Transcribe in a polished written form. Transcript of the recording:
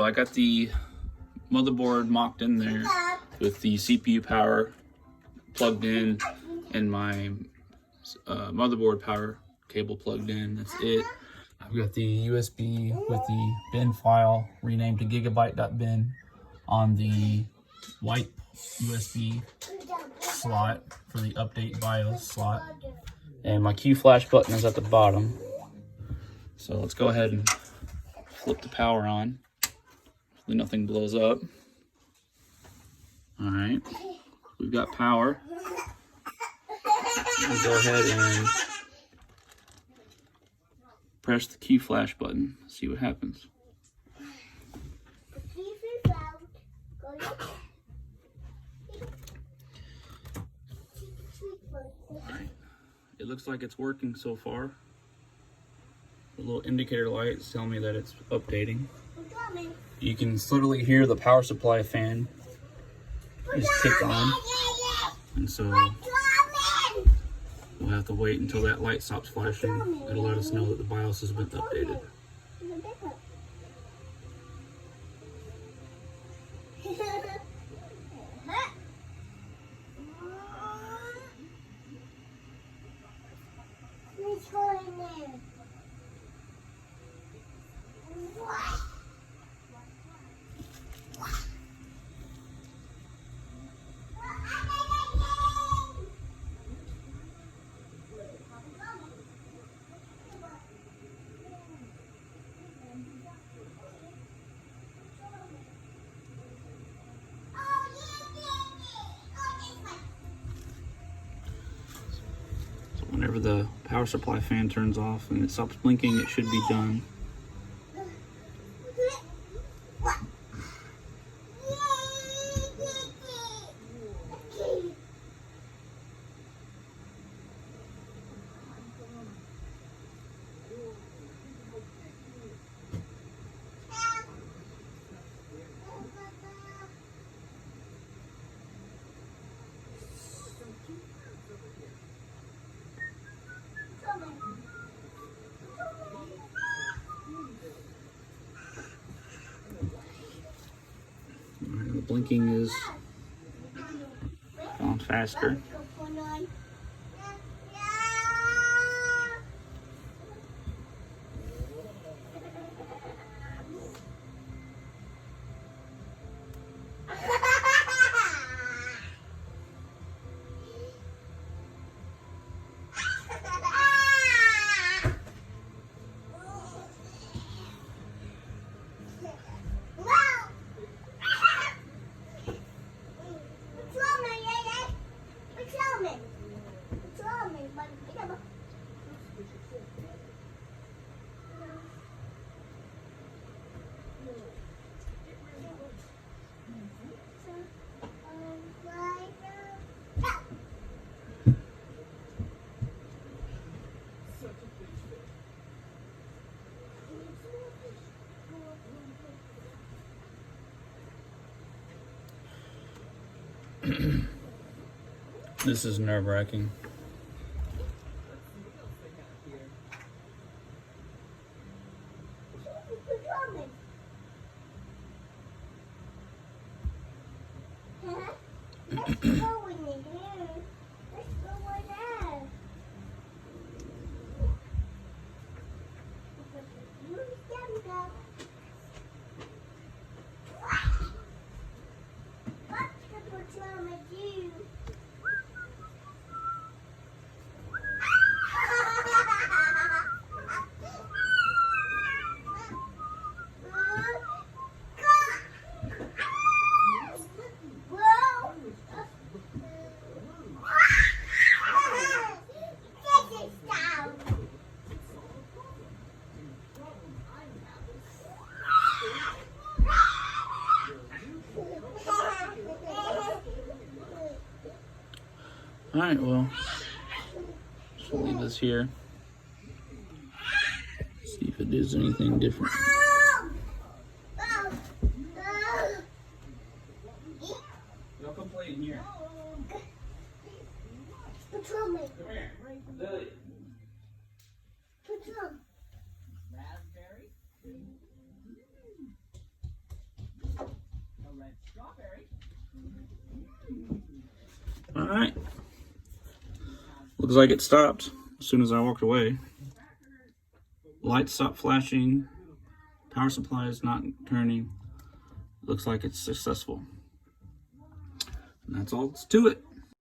I got the motherboard mocked in there with the CPU power plugged in and my motherboard power cable plugged in. That's it. I've got the USB with the bin file renamed to GIGABYTE.bin on the white USB slot for the update BIOS slot. And my Q flash button is at the bottom. So let's go ahead and flip the power on. Hopefully nothing blows up. All right, we've got power. We'll go ahead and press the Q flash button. See what happens. Alright. It looks like it's working so far. The little indicator light is telling me that it's updating. You can literally hear the power supply fan is kicked on. And so we'll have to wait until that light stops flashing. It'll let us know that the BIOS has been updated. Whenever the power supply fan turns off and it stops blinking, it should be done. The blinking is going faster. This is nerve-wracking. Alright, well, just leave this here. See if it does anything different. Y'all come play in here. Come here. Lily. Raspberry. All right. Looks like it stopped as soon as I walked away. Lights stopped flashing. Power supply is not turning. Looks like it's successful. And that's all to it.